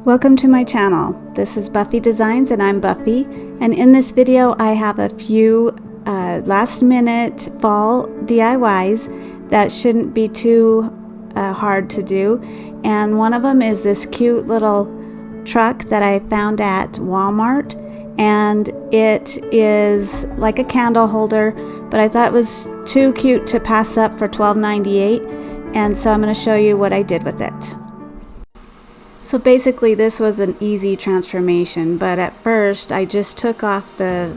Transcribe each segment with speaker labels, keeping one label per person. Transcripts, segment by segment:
Speaker 1: Welcome to my channel. This is Buffy Designs and I'm Buffy, and in this video I have a few last minute fall DIYs that shouldn't be too hard to do, and one of them is this cute little truck that I found at Walmart, and it is like a candle holder, but I thought it was too cute to pass up for $12.98, and so I'm going to show you what I did with it. So basically this was an easy transformation, but at first I just took off the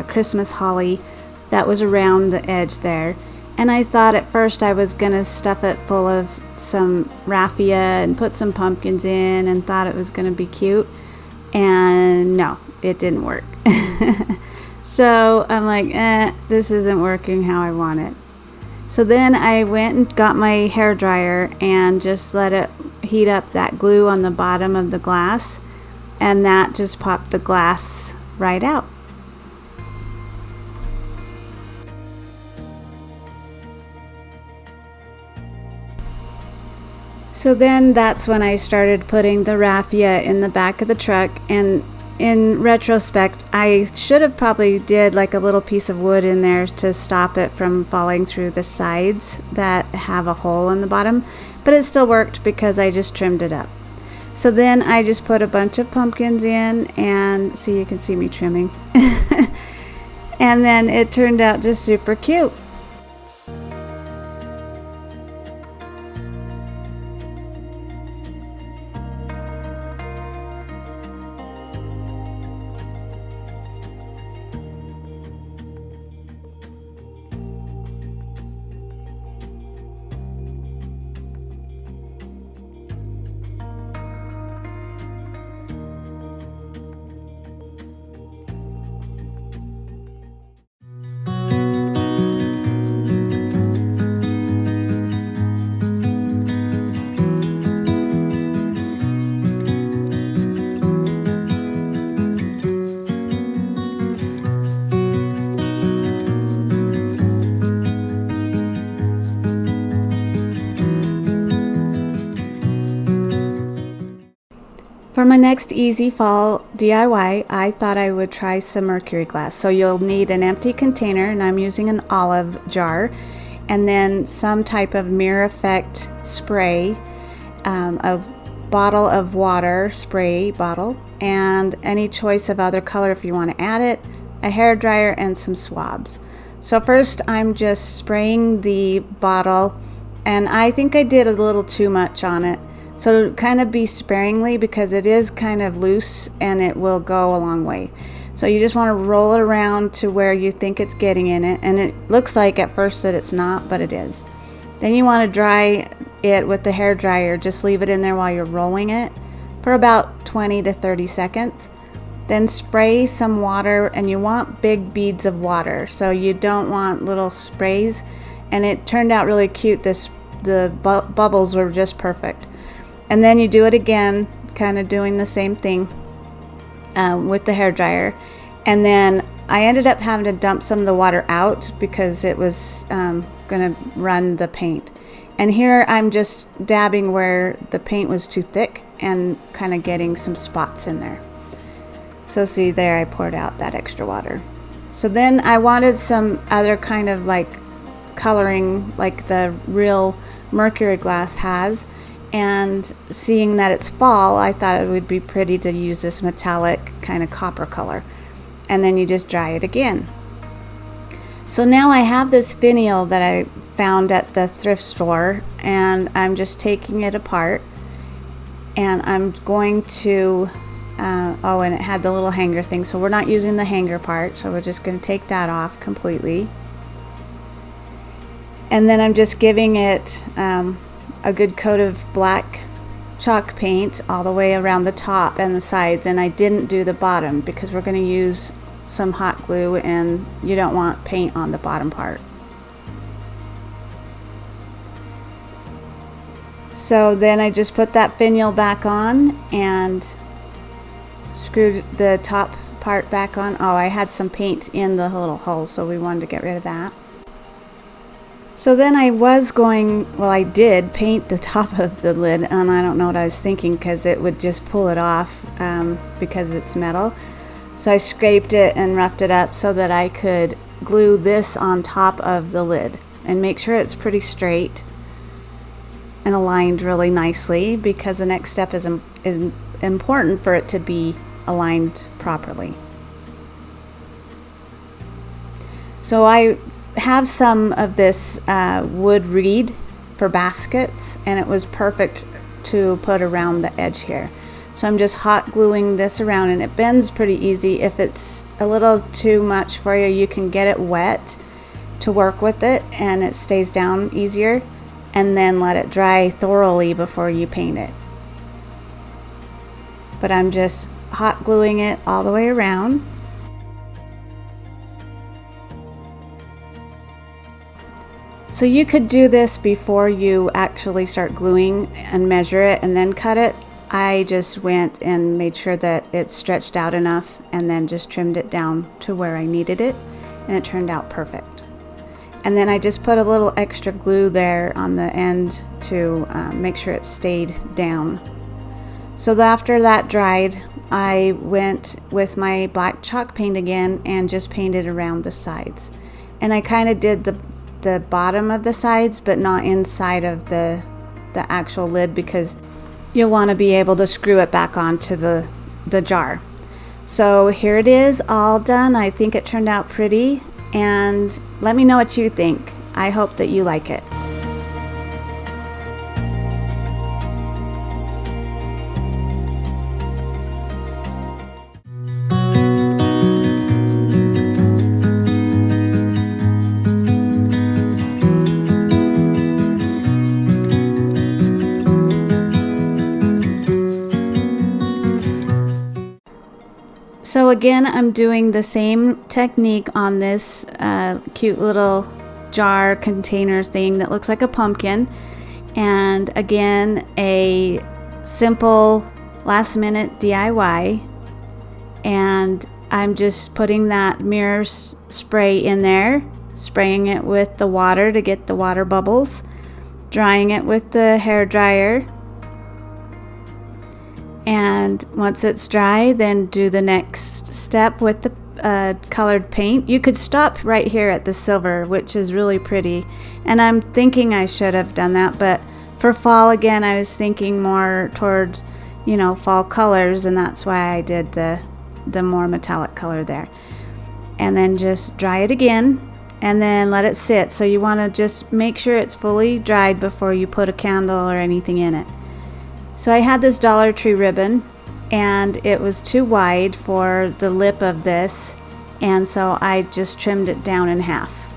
Speaker 1: Christmas holly that was around the edge there, and I thought at first I was going to stuff it full of some raffia and put some pumpkins in and thought it was going to be cute, and no, it didn't work. So I'm like, this isn't working how I want it. So then I went and got my hair dryer and just let it heat up that glue on the bottom of the glass, and that just popped the glass right out. So then that's when I started putting the raffia in the back of the truck, and in retrospect I should have probably did like a little piece of wood in there to stop it from falling through the sides that have a hole in the bottom, but it still worked because I just trimmed it up. So then I just put a bunch of pumpkins in, and so you can see me trimming. And then it turned out just super cute. For my next easy fall DIY, I thought I would try some mercury glass. So you'll need an empty container, and I'm using an olive jar, and then some type of mirror effect spray, a bottle of water, spray bottle, and any choice of other color if you want to add it, a hair dryer, and some swabs. So first I'm just spraying the bottle, and I think I did a little too much on it. So kind of be sparingly because it is kind of loose and it will go a long way. So you just want to roll it around to where you think it's getting in it, and it looks like at first that it's not, but it is. Then you want to dry it with the hair dryer. Just leave it in there while you're rolling it for about 20 to 30 seconds. Then spray some water, and you want big beads of water, so you don't want little sprays. And it turned out really cute. The bubbles were just perfect. And then you do it again, kind of doing the same thing with the hair dryer. And then I ended up having to dump some of the water out because it was going to run the paint. And here I'm just dabbing where the paint was too thick and kind of getting some spots in there. So see there, I poured out that extra water. So then I wanted some other kind of like coloring like the real mercury glass has. And seeing that it's fall, I thought it would be pretty to use this metallic kind of copper color. And then you just dry it again. So now I have this finial that I found at the thrift store, and I'm just taking it apart, and I'm going to oh, and it had the little hanger thing, so we're not using the hanger part, so we're just going to take that off completely. And then I'm just giving it a good coat of black chalk paint all the way around the top and the sides, and I didn't do the bottom because we're going to use some hot glue and you don't want paint on the bottom part. So then I just put that finial back on and screwed the top part back on. Oh, I had some paint in the little hole, so we wanted to get rid of that. So then I was going, well, I did paint the top of the lid, and I don't know what I was thinking because it would just pull it off because it's metal. So I scraped it and roughed it up so that I could glue this on top of the lid and make sure it's pretty straight and aligned really nicely, because the next step is important for it to be aligned properly. So I have some of this wood reed for baskets, and it was perfect to put around the edge here. So I'm just hot gluing this around, and it bends pretty easy. If it's a little too much for you, you can get it wet to work with it and it stays down easier, and then let it dry thoroughly before you paint it. But I'm just hot gluing it all the way around. So you could do this before you actually start gluing and measure it and then cut it. I just went and made sure that it stretched out enough and then just trimmed it down to where I needed it, and it turned out perfect. And then I just put a little extra glue there on the end to make sure it stayed down. So after that dried, I went with my black chalk paint again and just painted around the sides. And I kind of did the bottom of the sides, but not inside of the actual lid, because you'll want to be able to screw it back onto the jar. So here it is, all done. I think it turned out pretty, and let me know what you think. I hope that you like it. So again, I'm doing the same technique on this cute little jar container thing that looks like a pumpkin. And again, a simple last minute DIY. And I'm just putting that mirror spray in there, spraying it with the water to get the water bubbles, drying it with the hair dryer. And once it's dry, then do the next step with the colored paint. You could stop right here at the silver, which is really pretty. And I'm thinking I should have done that, but for fall, again, I was thinking more towards, fall colors, and that's why I did the more metallic color there. And then just dry it again, and then let it sit. So you want to just make sure it's fully dried before you put a candle or anything in it. So I had this Dollar Tree ribbon, and it was too wide for the lip of this, and so I just trimmed it down in half.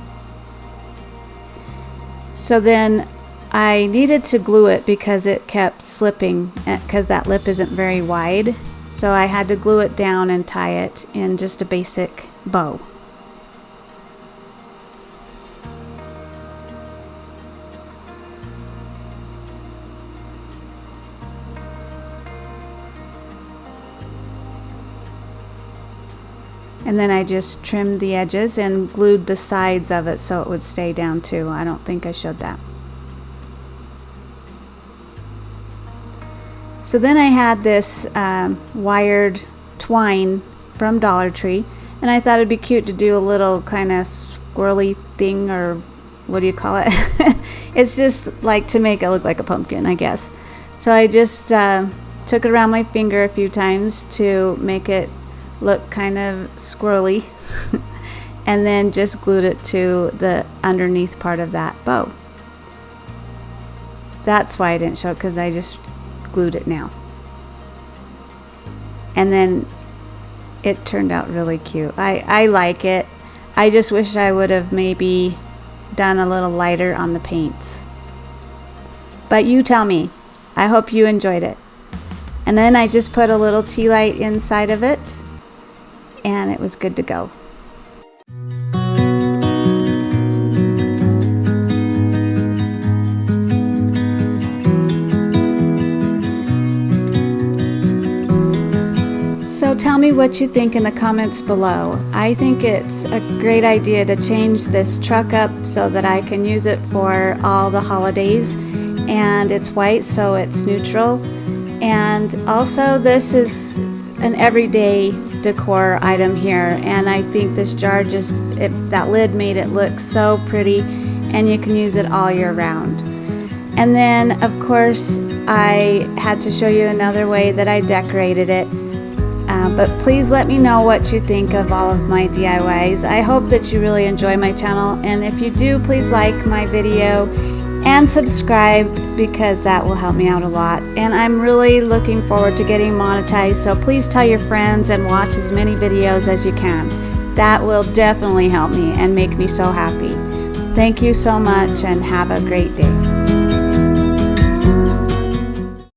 Speaker 1: So then I needed to glue it because it kept slipping, because that lip isn't very wide. So I had to glue it down and tie it in just a basic bow. And then I just trimmed the edges and glued the sides of it so it would stay down too. I don't think I showed that. So then I had this wired twine from Dollar Tree, and I thought it'd be cute to do a little kind of squirrely thing, or what do you call it? It's just like to make it look like a pumpkin, I guess. So I just took it around my finger a few times to make it look kind of squirrely and then just glued it to the underneath part of that bow. That's why I didn't show it, because I just glued it now. And then it turned out really cute. I like it. I just wish I would have maybe done a little lighter on the paints. But you tell me. I hope you enjoyed it. And then I just put a little tea light inside of it, and it was good to go. So tell me what you think in the comments below. I think it's a great idea to change this truck up so that I can use it for all the holidays, and it's white so it's neutral. And also this is an everyday decor item here, and I think this jar that lid made it look so pretty, and you can use it all year round. And then of course I had to show you another way that I decorated it. But please let me know what you think of all of my DIYs. I hope that you really enjoy my channel, and if you do, please like my video and subscribe, because that will help me out a lot. And I'm really looking forward to getting monetized, so please tell your friends and watch as many videos as you can. That will definitely help me and make me so happy. Thank you so much, and have a great day.